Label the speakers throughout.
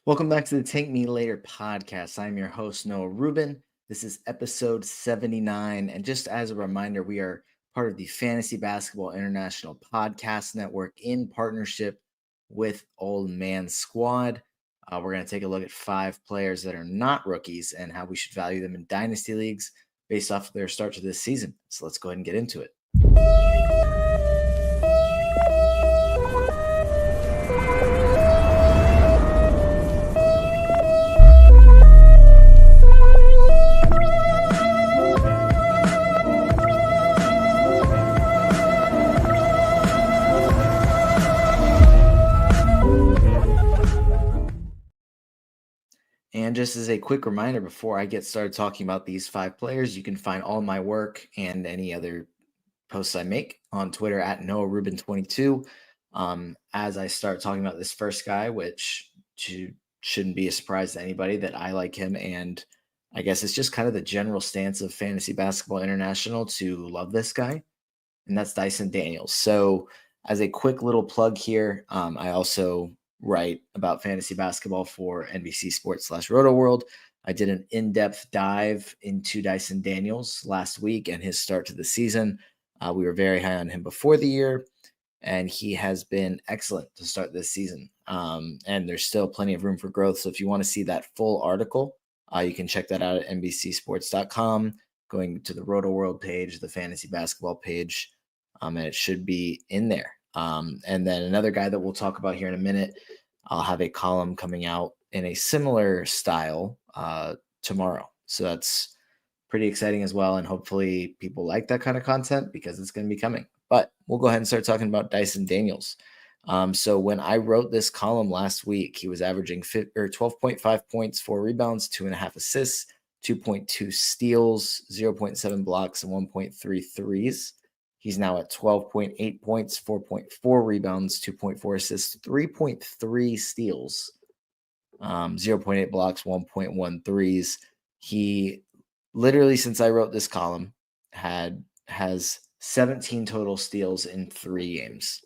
Speaker 1: Welcome back to the Take Me Later podcast. I'm your host, Noah Rubin. This is episode 79. And just as a reminder, we are part of the Fantasy Basketball International Podcast Network in partnership with Old Man Squad. We're going to take a look at 5 players that are not rookies and how we should value them in Dynasty leagues based off of their start to this season. So let's go ahead and get into it. And just as a quick reminder, before I get started talking about these 5 players, you can find all my work and any other posts I make on Twitter at NoahRubin22. As I start talking about this first guy, which shouldn't be a surprise to anybody that I like him. And I guess it's just kind of the general stance of Fantasy Basketball International to love this guy, and that's Dyson Daniels. So, as a quick little plug here, I also write about fantasy basketball for NBC Sports / Roto World. I did an in-depth dive into Dyson Daniels last week and his start to the season. We were very high on him before the year, and he has been excellent to start this season. And there's still plenty of room for growth. So if you want to see that full article, you can check that out at NBCSports.com, going to the Roto World page, the fantasy basketball page, and it should be in there. And then another guy that we'll talk about here in a minute, I'll have a column coming out in a similar style tomorrow. So that's pretty exciting as well. And hopefully people like that kind of content because it's going to be coming. But we'll go ahead and start talking about Dyson Daniels. So when I wrote this column last week, he was averaging 12.5 points, 4 rebounds, 2.5 assists, 2.2 steals, 0.7 blocks, and 1.3 threes. He's now at 12.8 points, 4.4 rebounds, 2.4 assists, 3.3 steals, 0.8 blocks, 1.1 threes. He literally, since I wrote this column, has 17 total steals in 3 games.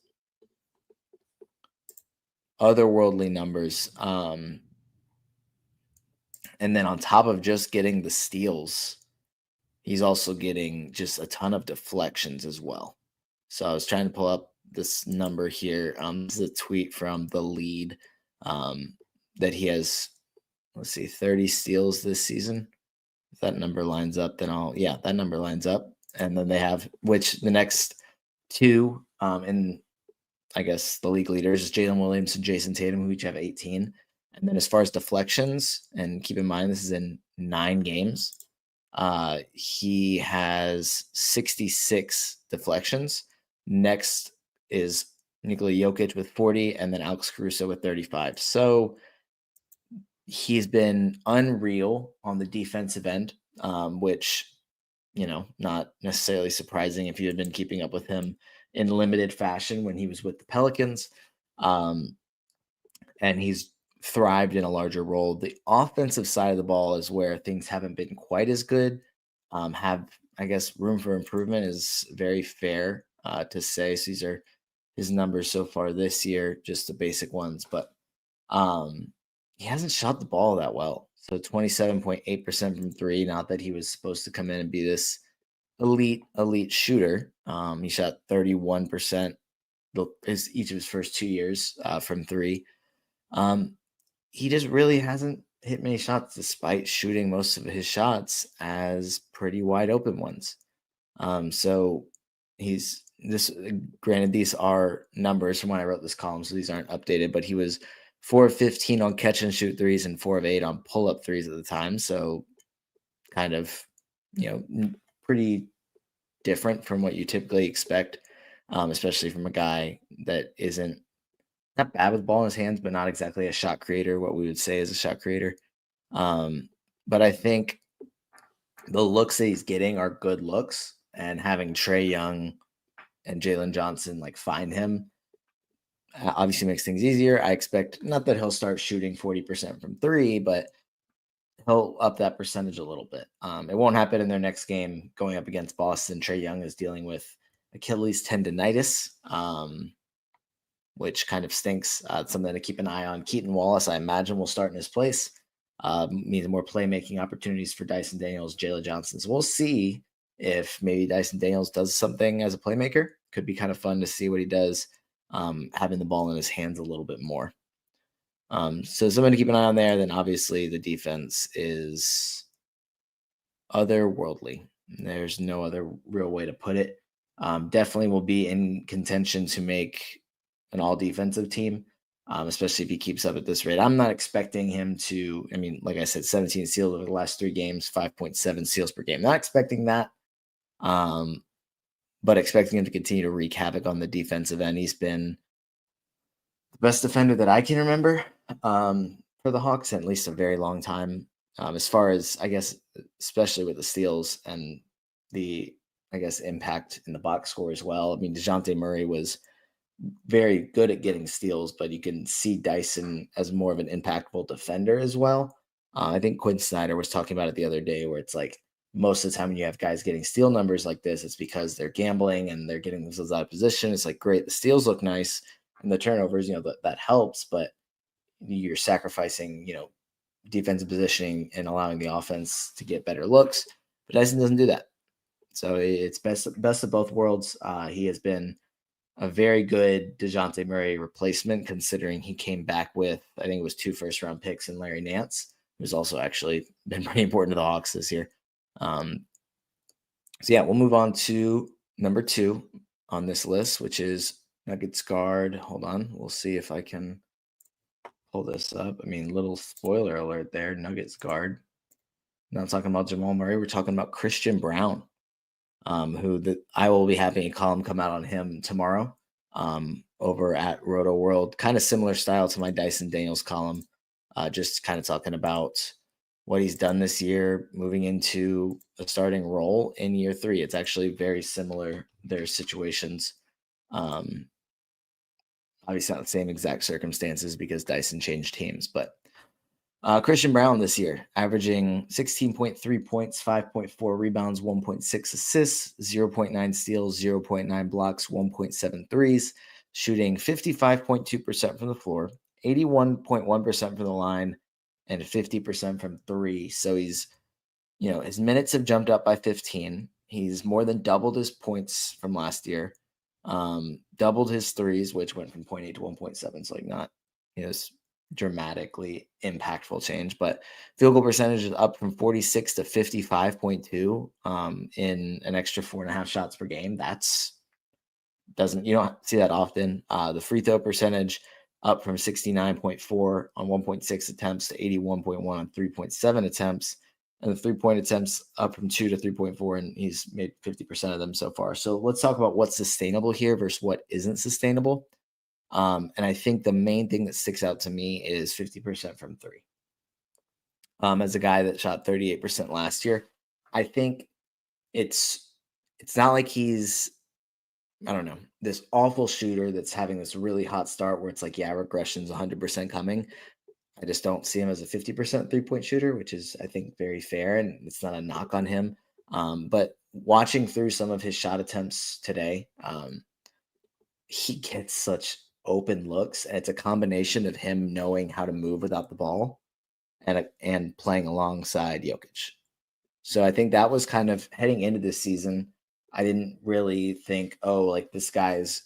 Speaker 1: Otherworldly numbers. And then on top of just getting the steals, he's also getting just a ton of deflections as well. So I was trying to pull up this number here. This is a tweet from The Lead that he has, 30 steals this season. If that number lines up, then that number lines up. And then they have, which the next 2 in, I guess, the league leaders is Jalen Williams and Jason Tatum, who each have 18. And then as far as deflections, and keep in mind, this is in 9 games, he has 66 deflections. Next is Nikola Jokic with 40, and then Alex Caruso with 35. So he's been unreal on the defensive end, which, not necessarily surprising if you had been keeping up with him in limited fashion when he was with the Pelicans. And he's thrived in a larger role. The offensive side of the ball is where things haven't been quite as good. Have, I guess, room for improvement is very fair to say. So these are his numbers so far this year, just the basic ones. But he hasn't shot the ball that well. So 27.8% from 3. Not that he was supposed to come in and be this elite shooter. He shot 31% each of his first 2 years from 3. He just really hasn't hit many shots despite shooting most of his shots as pretty wide open ones. So granted, these are numbers from when I wrote this column, so these aren't updated, but he was 4 of 15 on catch and shoot threes and 4 of 8 on pull up threes at the time. So kind of, pretty different from what you typically expect, especially from a guy that isn't not bad with the ball in his hands, but not exactly a shot creator, what we would say is a shot creator. But I think the looks that he's getting are good looks, and having Trae Young and Jalen Johnson find him obviously makes things easier. I expect not that he'll start shooting 40% from 3, but he'll up that percentage a little bit. It won't happen in their next game going up against Boston. Trae Young is dealing with Achilles tendonitis. which kind of stinks. Something to keep an eye on. Keaton Wallace, I imagine, will start in his place. Means more playmaking opportunities for Dyson Daniels, Jalen Johnson. So we'll see if maybe Dyson Daniels does something as a playmaker. Could be kind of fun to see what he does, having the ball in his hands a little bit more. So something to keep an eye on there. Then obviously the defense is otherworldly. There's no other real way to put it. Definitely will be in contention to make an all defensive team, especially if he keeps up at this rate. I'm not expecting him to, I mean, like I said, 17 steals over the last 3 games, 5.7 steals per game. Not expecting that, but expecting him to continue to wreak havoc on the defensive end. He's been the best defender that I can remember for the Hawks in at least a very long time. As far as, I guess, especially with the steals and the, I guess, impact in the box score as well. I mean, DeJounte Murray was very good at getting steals, but you can see Dyson as more of an impactful defender as well. I think Quinn Snyder was talking about it the other day, where it's like most of the time when you have guys getting steal numbers like this, it's because they're gambling and they're getting themselves out of position. It's like, great, the steals look nice and the turnovers, that helps, but you're sacrificing, defensive positioning and allowing the offense to get better looks. But Dyson doesn't do that. So it's best of both worlds. He has been a very good DeJounte Murray replacement, considering he came back with, I think it was 2 first-round picks in Larry Nance, who's also actually been pretty important to the Hawks this year. So yeah, we'll move on to number 2 on this list, which is Nuggets guard. Hold on. We'll see if I can pull this up. I mean, little spoiler alert there. Nuggets guard. Not talking about Jamal Murray. We're talking about Christian Brown, I will be having a column come out on him tomorrow over at Roto World. Kind of similar style to my Dyson Daniels column, just kind of talking about what he's done this year, moving into a starting role in year 3. It's actually very similar, their situations. Obviously not the same exact circumstances because Dyson changed teams, but Christian Brown this year, averaging 16.3 points, 5.4 rebounds, 1.6 assists, 0.9 steals, 0.9 blocks, 1.7 threes, shooting 55.2% from the floor, 81.1% from the line, and 50% from 3. So he's, his minutes have jumped up by 15. He's more than doubled his points from last year, doubled his threes, which went from 0.8 to 1.7. So not, dramatically impactful change, but field goal percentage is up from 46 to 55.2 in an extra 4.5 shots per game. You don't see that often. The free throw percentage up from 69.4 on 1.6 attempts to 81.1 on 3.7 attempts, and the 3-point attempts up from 2 to 3.4, and he's made 50% of them so far. So let's talk about what's sustainable here versus what isn't sustainable. And I think the main thing that sticks out to me is 50% from 3. As a guy that shot 38% last year, I think it's not like he's, I don't know, this awful shooter that's having this really hot start where it's like, yeah, regression's 100% coming. I just don't see him as a 50% 3-point shooter, which is, I think, very fair, and it's not a knock on him. But watching through some of his shot attempts today, he gets such open looks, and it's a combination of him knowing how to move without the ball and playing alongside Jokic. So I think that was kind of heading into this season. I didn't really think, like this guy's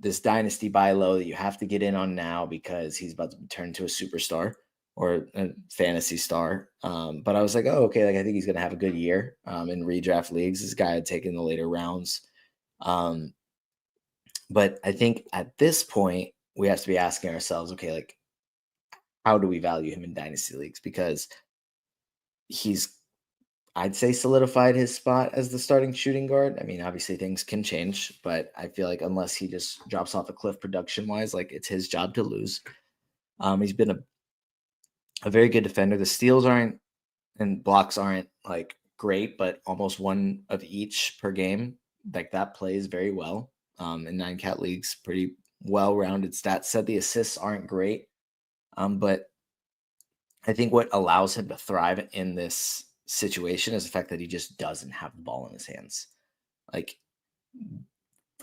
Speaker 1: this dynasty buy low that you have to get in on now because he's about to turn into a superstar or a fantasy star. But I was like, okay, like I think he's going to have a good year in redraft leagues. This guy had taken the later rounds. But I think at this point, we have to be asking ourselves, okay, like, how do we value him in dynasty leagues? Because he's, I'd say, solidified his spot as the starting shooting guard. I mean, obviously things can change, but I feel like unless he just drops off a cliff production-wise, like it's his job to lose. He's been a very good defender. The steals aren't and blocks aren't like great, but almost one of each per game. Like that plays very well. In 9-cat leagues, pretty well-rounded stats set. The assists aren't great, but I think what allows him to thrive in this situation is the fact that he just doesn't have the ball in his hands. Like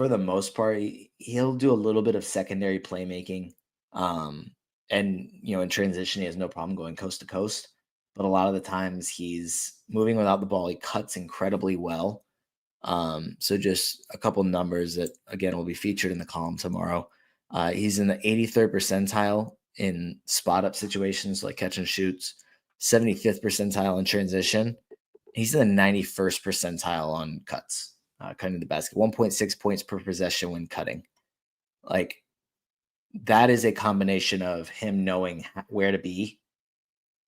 Speaker 1: for the most part, he'll do a little bit of secondary playmaking. Um, and in transition, he has no problem going coast to coast. But a lot of the times he's moving without the ball. He cuts incredibly well. So just a couple numbers that again will be featured in the column tomorrow. He's in the 83rd percentile in spot up situations like catch and shoots, 75th percentile in transition. He's in the 91st percentile on cuts, cutting the basket, 1.6 points per possession when cutting. Like that is a combination of him knowing where to be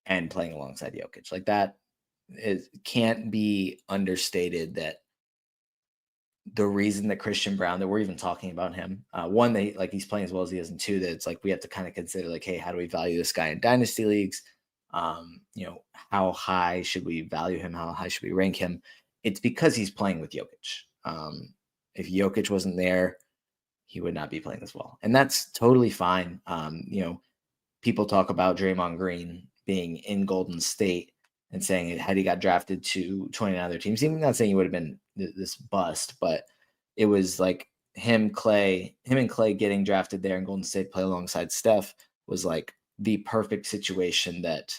Speaker 1: and playing alongside Jokic. Like that can't be understated that the reason that Christian Brown, that we're even talking about him, one, that he's playing as well as he is, and two, that it's like we have to kind of consider like, hey, how do we value this guy in dynasty leagues? How high should we value him? How high should we rank him? It's because he's playing with Jokic. If Jokic wasn't there, he would not be playing as well, and that's totally fine. People talk about Draymond Green being in Golden State and saying had he got drafted to 29 other teams, even not saying he would have been this bust, but it was like him and Clay getting drafted there in Golden State, play alongside Steph, was like the perfect situation that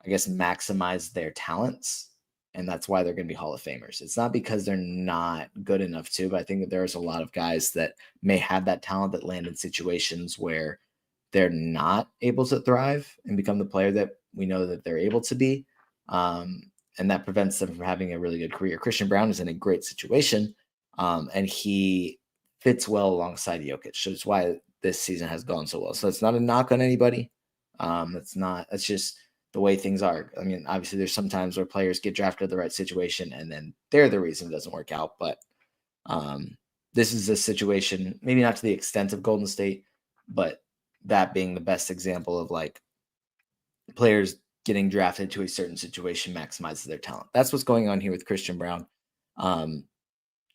Speaker 1: I guess maximized their talents. And that's why they're going to be Hall of Famers. It's not because they're not good enough to, but I think that there's a lot of guys that may have that talent that land in situations where they're not able to thrive and become the player that we know that they're able to be. And that prevents them from having a really good career. Christian Brown is in a great situation, and he fits well alongside Jokic. So it's why this season has gone so well. So it's not a knock on anybody. That's just the way things are. I mean, obviously there's some times where players get drafted at the right situation and then they're the reason it doesn't work out. But this is a situation, maybe not to the extent of Golden State, but that being the best example of like players getting drafted to a certain situation maximizes their talent. That's what's going on here with Christian Brown.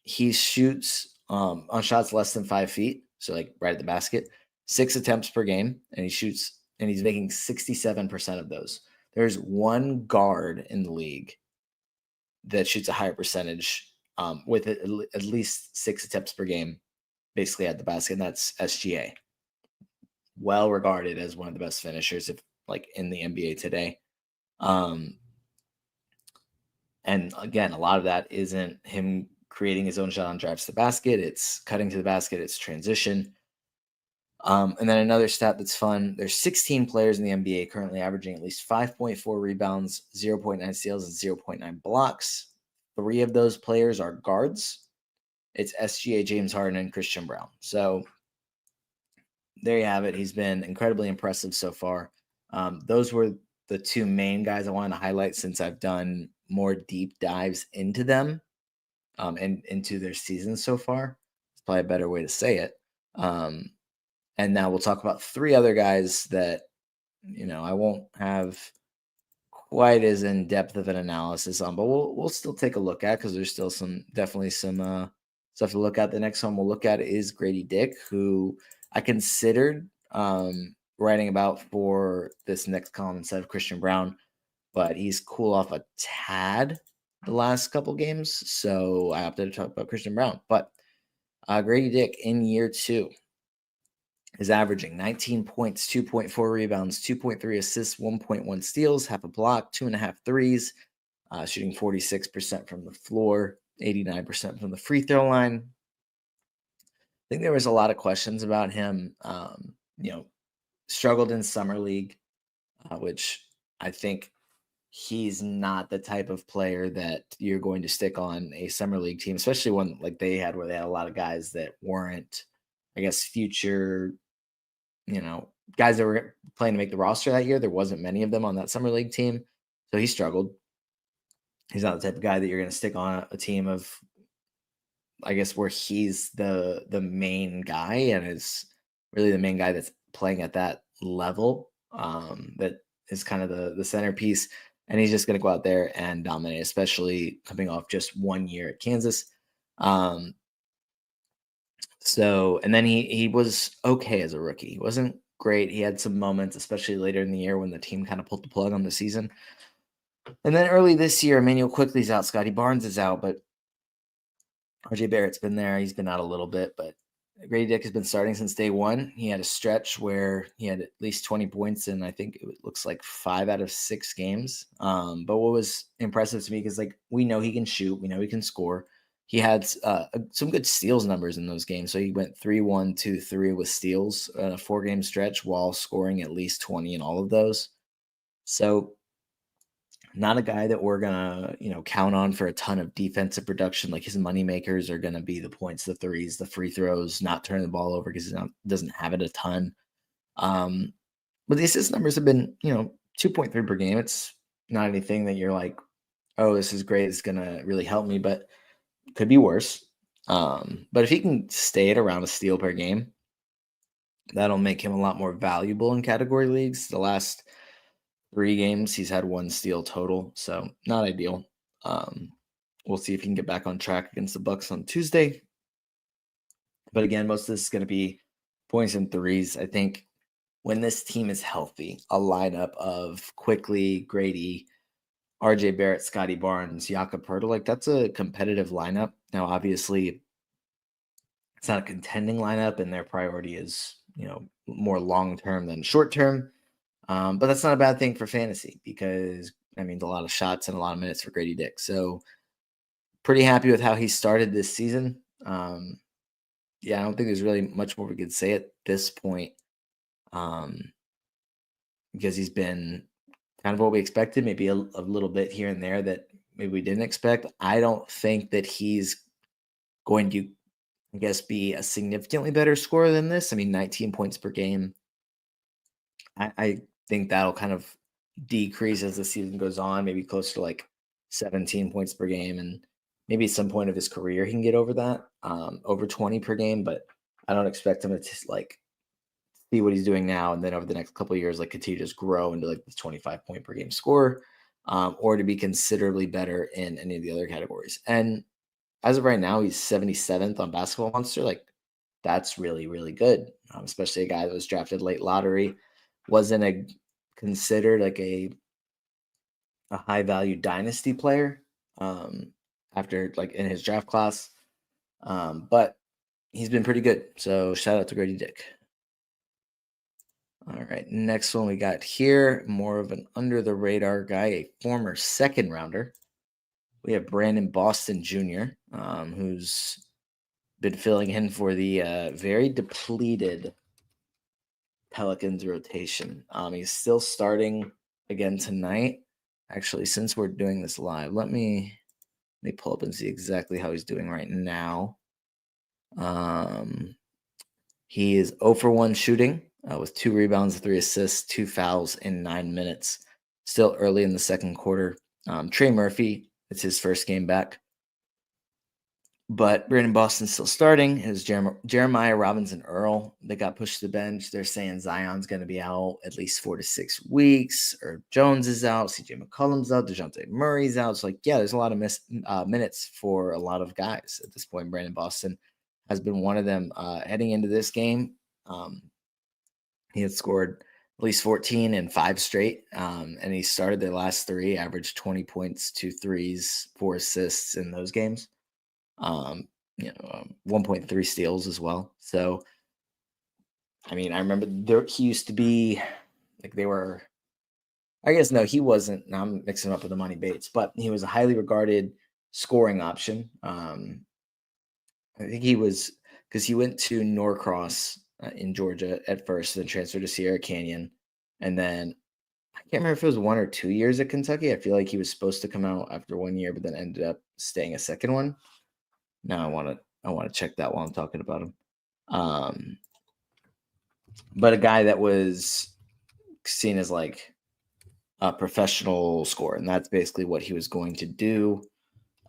Speaker 1: He shoots on shots less than 5 feet, so like right at the basket, 6 attempts per game, and he's making 67% of those. There's one guard in the league that shoots a higher percentage with at least 6 attempts per game, basically at the basket, and that's SGA. Well regarded as one of the best finishers in the NBA today. And again, a lot of that isn't him creating his own shot on drives to the basket. It's cutting to the basket. It's transition. And then another stat that's fun, there's 16 players in the NBA currently averaging at least 5.4 rebounds, 0.9 steals, and 0.9 blocks. 3 of those players are guards. It's SGA, James Harden, and Christian Brown. So there you have it. He's been incredibly impressive so far. Those were the 2 main guys I wanted to highlight since I've done more deep dives into them and into their season so far. It's probably a better way to say it. And now we'll talk about 3 other guys that, I won't have quite as in-depth of an analysis on, but we'll still take a look at because there's still definitely some stuff to look at. The next one we'll look at is Grady Dick, who I considered writing about for this next column instead of Christian Brown, but he's cooled off a tad the last couple games, so I opted to talk about Christian Brown. But Grady Dick in year 2 is averaging 19 points, 2.4 rebounds, 2.3 assists, 1.1 steals, half a block, 2.5 threes, shooting 46% from the floor, 89% from the free throw line. I think there was a lot of questions about him. Struggled in summer league, which I think he's not the type of player that you're going to stick on a summer league team, especially one like they had where they had a lot of guys that weren't, I guess, future, guys that were playing to make the roster that year. There wasn't many of them on that summer league team. So he struggled. He's not the type of guy that you're going to stick on a team of, I guess, where he's the main guy and is really the main guy that's playing at that level. That is kind of the centerpiece. And he's just going to go out there and dominate, especially coming off just 1 year at Kansas. And then he was okay as a rookie. He wasn't great. He had some moments, especially later in the year when the team kind of pulled the plug on the season. And then early this year, Emmanuel Quickley's out, Scotty Barnes is out, but RJ Barrett's been there. He's been out a little bit, but Grady Dick has been starting since day one. He had a stretch where he had at least 20 points in, I think it looks like 5 out of 6 games. But what was impressive to me, because like we know he can shoot, we know he can score. He had some good steals numbers in those games. So he went 3-1-2-3 with steals in a 4-game stretch while scoring at least 20 in all of those. So not a guy that we're gonna, count on for a ton of defensive production. Like his money makers are gonna be the points, the threes, the free throws, not turning the ball over because he doesn't have it a ton. Um, but the assist numbers have been, 2.3 per game. It's not anything that you're like, oh, this is great. It's gonna really help me, but could be worse. But if he can stay at around a steal per game, that'll make him a lot more valuable in category leagues. The last 3 games, he's had 1 steal total, so not ideal. We'll see if he can get back on track against the Bucks on Tuesday. But again, most of this is going to be points and threes. I think when this team is healthy, a lineup of Quickly, Grady, RJ Barrett, Scotty Barnes, Jakob Poeltl, like that's a competitive lineup. Now, obviously, it's not a contending lineup, and their priority is, more long term than short term. But that's not a bad thing for fantasy because that means a lot of shots and a lot of minutes for Grady Dick. So pretty happy with how he started this season. Yeah, I don't think there's really much more we could say at this point, because he's been kind of what we expected, maybe a little bit here and there that maybe we didn't expect. I don't think that he's going to, I guess, be a significantly better scorer than this. I mean, 19 points per game. I think that'll kind of decrease as the season goes on, maybe close to like 17 points per game. And maybe at some point of his career, he can get over that, over 20 per game. But I don't expect him to just like see what he's doing now. And then over the next couple of years, like continue to just grow into like the 25 point per game score, or to be considerably better in any of the other categories. And as of right now, he's 77th on Basketball Monster. Like that's really, really good, especially a guy that was drafted late lottery, wasn't considered like a high value dynasty player, after like in his draft class. But he's been pretty good. So shout out to Grady Dick. All right, next one we got here, more of an under the radar guy, a former second rounder. We have Brandon Boston Jr., who's been filling in for the very depleted Pelicans rotation. He's still starting again tonight. Actually, since we're doing this live, let me pull up and see exactly how he's doing right now. He is 0 for 1 shooting, with 2 rebounds, 3 assists, 2 fouls in 9 minutes. Still early in the second quarter. Trey Murphy, it's his first game back. But Brandon Boston's still starting. Is Jeremiah Robinson Earl that got pushed to the bench. They're saying Zion's going to be out at least 4 to 6 weeks. Herb Jones is out. CJ McCollum's out. DeJounte Murray's out. So, yeah, there's a lot of minutes for a lot of guys at this point. Brandon Boston has been one of them heading into this game. He had scored at least 14 in 5 straight, and he started their last 3, averaged 20 points, 2 threes, 4 assists in those games. 1.3 steals as well. So, I mean, I remember he used to be like I guess no, he wasn't. Now I'm mixing up with the Money Bates, but he was a highly regarded scoring option. I think he was, because he went to Norcross in Georgia at first, then transferred to Sierra Canyon, and then I can't remember if it was 1 or 2 years at Kentucky. I feel like he was supposed to come out after 1 year, but then ended up staying a second one. Now I want to check that while I'm talking about him. But a guy that was seen as like a professional scorer, and that's basically what he was going to do.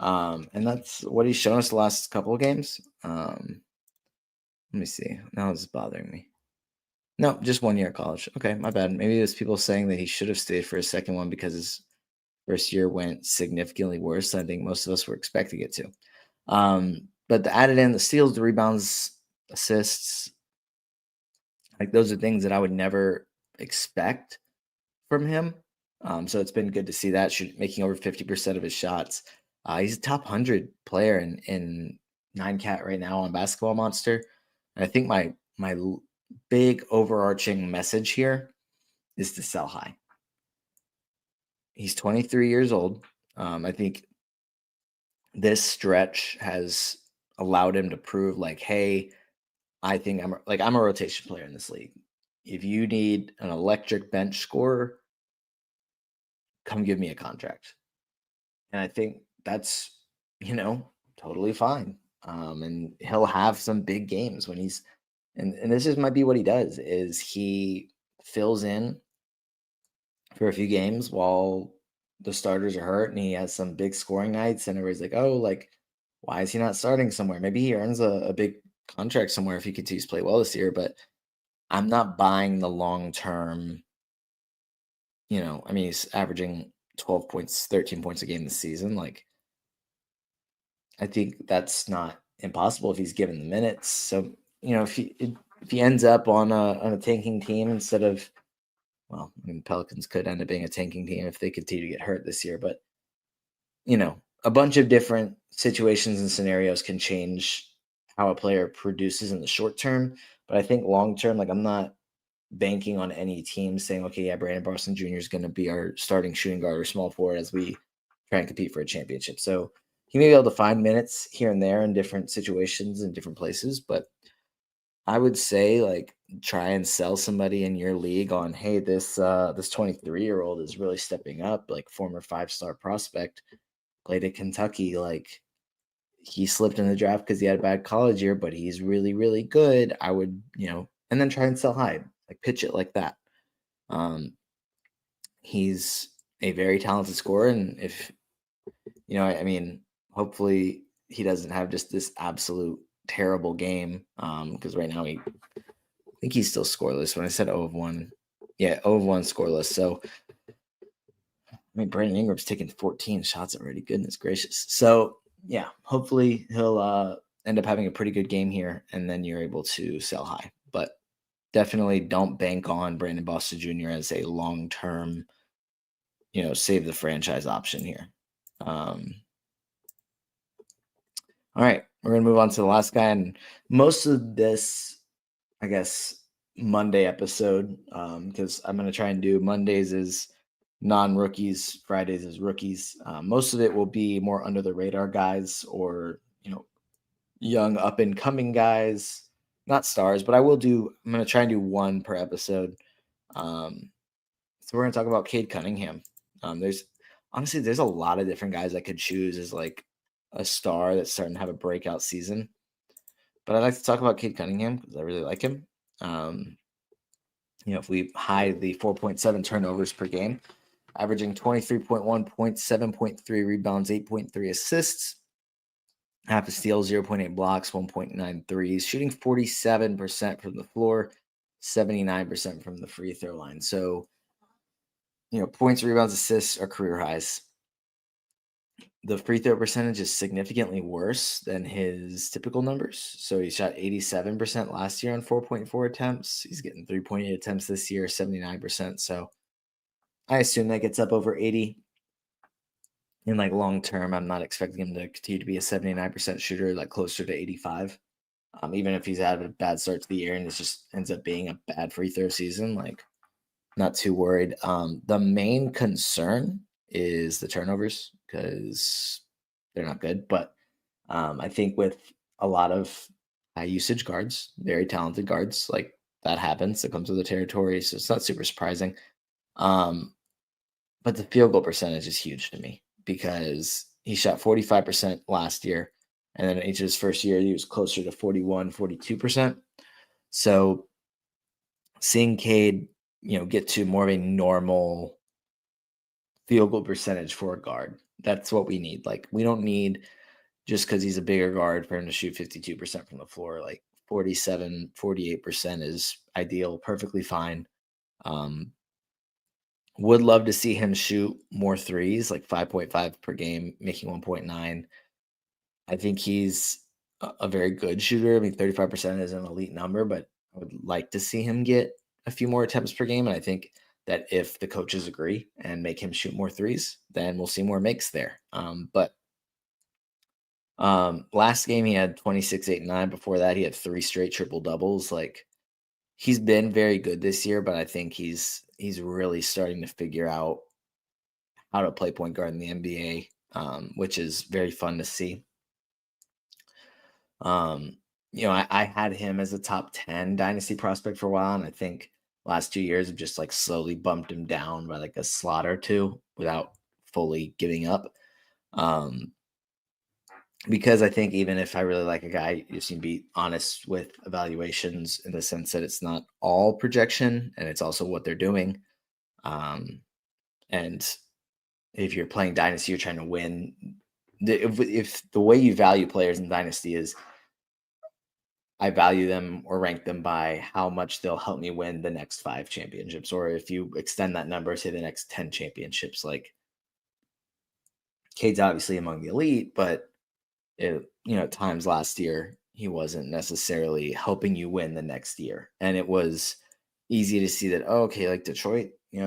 Speaker 1: And that's what he's shown us the last couple of games. Let me see. Now it's bothering me. No, just 1 year at college. Okay, my bad. Maybe there's people saying that he should have stayed for a second one because his first year went significantly worse than I think most of us were expecting it to. But the added in the steals, the rebounds, assists, like those are things that I would never expect from him. So it's been good to see that, making over 50% of his shots. He's a top 100 player in 9 cat right now on Basketball Monster. And I think my big overarching message here is to sell high. He's 23 years old. I think this stretch has allowed him to prove like, hey, I think I'm a rotation player in this league. If you need an electric bench scorer, come give me a contract. And I think that's, totally fine. And he'll have some big games when and this might be what he does is he fills in for a few games while the starters are hurt and he has some big scoring nights and everybody's like, oh, like, why is he not starting somewhere? Maybe he earns a big contract somewhere if he continues to play well this year, but I'm not buying the long term, I mean, he's averaging 12 points, 13 points a game this season. Like, I think that's not impossible if he's given the minutes. So, if he ends up on a tanking team instead of, well, I mean, Pelicans could end up being a tanking team if they continue to get hurt this year, but a bunch of different situations and scenarios can change how a player produces in the short term. But I think long term, like I'm not banking on any team saying, okay, yeah, Brandon Boston Jr. is going to be our starting shooting guard or small forward as we try and compete for a championship. So he may be able to find minutes here and there in different situations in different places, but I would say like try and sell somebody in your league on, hey, this 23-year-old is really stepping up, like former 5-star prospect, played at Kentucky, like he slipped in the draft because he had a bad college year, but he's really, really good. I would, and then try and sell high, like pitch it like that. He's a very talented scorer, and if I mean, hopefully he doesn't have just this absolute terrible game. Because right now I think he's still scoreless. When I said 0 of 1, yeah, 0 of 1 scoreless. So I mean, Brandon Ingram's taken 14 shots already. Goodness gracious. So yeah, hopefully he'll end up having a pretty good game here, and then you're able to sell high. But definitely don't bank on Brandon Boston Jr. as a long-term, save the franchise option here. All right, we're gonna move on to the last guy, and most of this, I guess, Monday episode, because I'm gonna try and do Mondays as non-rookies, Fridays as rookies. Most of it will be more under the radar guys or young up and coming guys, not stars, but I'm gonna try and do one per episode. So we're gonna talk about Kade Cunningham. There's a lot of different guys I could choose as like a star that's starting to have a breakout season. But I'd like to talk about Kade Cunningham because I really like him. If we hide the 4.7 turnovers per game, averaging 23.1 points, 7.3 rebounds, 8.3 assists, half a steal, 0.8 blocks, 1.9 threes, shooting 47% from the floor, 79% from the free throw line. So, points, rebounds, assists are career highs. The free throw percentage is significantly worse than his typical numbers. So he shot 87% last year on 4.4 attempts. He's getting 3.8 attempts this year, 79%. So I assume that gets up over 80. In like long term, I'm not expecting him to continue to be a 79% shooter, like closer to 85. Even if he's had a bad start to the year and it just ends up being a bad free throw season, like not too worried. The main concern is the turnovers because they're not good. But I think with a lot of high usage guards, very talented guards, like that happens. It comes with the territory, so it's not super surprising. But the field goal percentage is huge to me because he shot 45% last year. And then in each of his first year, he was closer to 41, 42%. So seeing Kade, get to more of a normal field goal percentage for a guard, that's what we need. Like, we don't need just because he's a bigger guard for him to shoot 52% from the floor. Like 47, 48% is ideal, perfectly fine. Would love to see him shoot more threes, like 5.5 per game, making 1.9. I think he's a very good shooter. I mean, 35% is an elite number, but I would like to see him get a few more attempts per game. And I think that if the coaches agree and make him shoot more threes, then we'll see more makes there. But Last game he had 26, 8, 9. Before that, he had 3 straight triple doubles. Like, he's been very good this year, but I think he's really starting to figure out how to play point guard in the NBA, which is very fun to see. I had him as a top 10 dynasty prospect for a while, and I think last 2 years have just like slowly bumped him down by like a slot or two without fully giving up. Because I think even if I really like a guy, you just need to be honest with evaluations in the sense that it's not all projection and it's also what they're doing. And if you're playing Dynasty, you're trying to win. If the way you value players in Dynasty is I value them or rank them by how much they'll help me win the next 5 championships, or if you extend that number, say the next 10 championships, like Kade's obviously among the elite, but at times last year, he wasn't necessarily helping you win the next year. And it was easy to see that, okay, like Detroit, they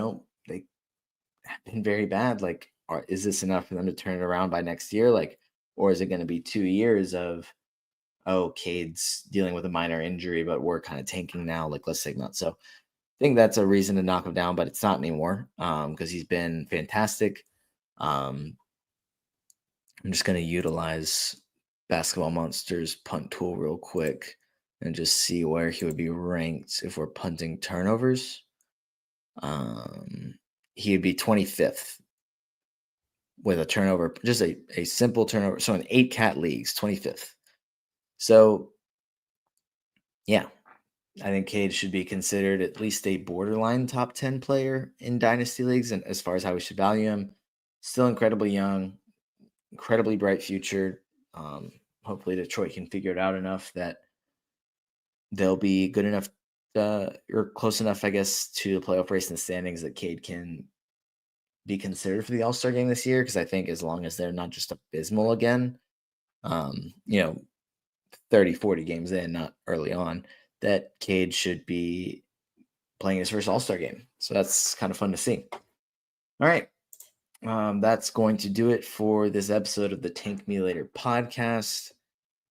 Speaker 1: have been very bad. Like, is this enough for them to turn it around by next year? Like, or is it going to be 2 years of, Cade's dealing with a minor injury, but we're kind of tanking now. Like, let's take that. So I think that's a reason to knock him down, but it's not anymore because he's been fantastic. I'm just going to utilize Basketball Monsters punt tool real quick and just see where he would be ranked if we're punting turnovers. He would be 25th with a turnover, just a simple turnover. So in 8 cat leagues, 25th. So yeah, I think Kade should be considered at least a borderline top 10 player in Dynasty leagues. And as far as how we should value him, still incredibly young, incredibly bright future. Hopefully Detroit can figure it out enough that they'll be good enough or close enough, I guess, to the playoff race in the standings that Kade can be considered for the All-Star game this year. Because I think as long as they're not just abysmal again, 30, 40 games in, not early on, that Kade should be playing his first All-Star game. So that's kind of fun to see. All right. That's going to do it for this episode of the Tank Me Later podcast.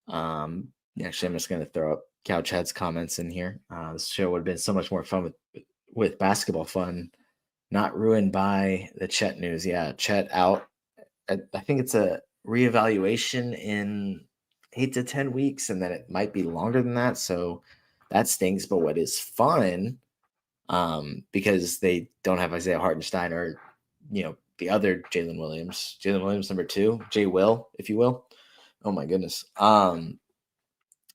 Speaker 1: Actually, I'm just going to throw up Couch Head's comments in here. This show would have been so much more fun with basketball fun, not ruined by the Chet news. Yeah, Chet out. I think it's a reevaluation in 8 to 10 weeks, and then it might be longer than that. So that stinks. But what is fun, because they don't have Isaiah Hartenstein or, the other Jalen Williams number 2, J. Will, if you will. Oh my goodness.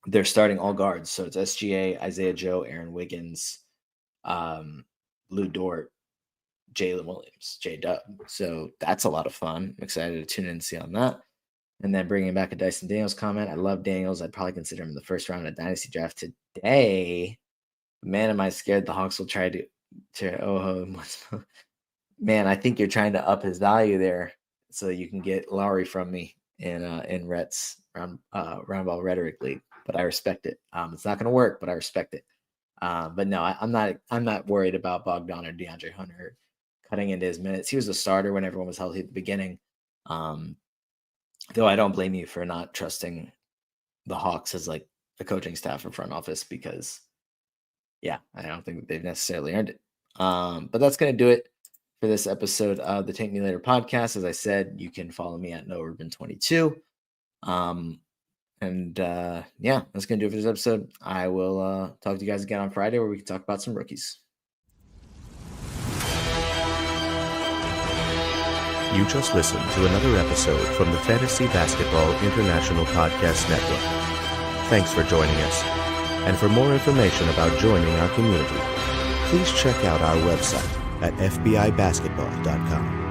Speaker 1: They're starting all guards. So it's SGA, Isaiah Joe, Aaron Wiggins, Lou Dort, Jalen Williams, J-Dub. So that's a lot of fun. I'm excited to tune in and see on that. And then bringing back a Dyson Daniels comment. I love Daniels. I'd probably consider him in the first round of Dynasty draft today. Man, am I scared the Hawks will try to man, I think you're trying to up his value there so you can get Lowry from me in Rhett's Roundball Rhetoric League. But I respect it. It's not going to work, but I respect it. But no, I'm not worried about Bogdan or DeAndre Hunter cutting into his minutes. He was a starter when everyone was healthy at the beginning. Though I don't blame you for not trusting the Hawks as like the coaching staff or front office because, yeah, I don't think they've necessarily earned it. But that's going to do it for this episode of the Tank Me Later podcast. As I said, you can follow me at NoRubin22. Yeah, that's going to do it for this episode. I will talk to you guys again on Friday where we can talk about some rookies.
Speaker 2: You just listened to another episode from the Fantasy Basketball International Podcast Network. Thanks for joining us. And for more information about joining our community, please check out our website at fbibasketball.com.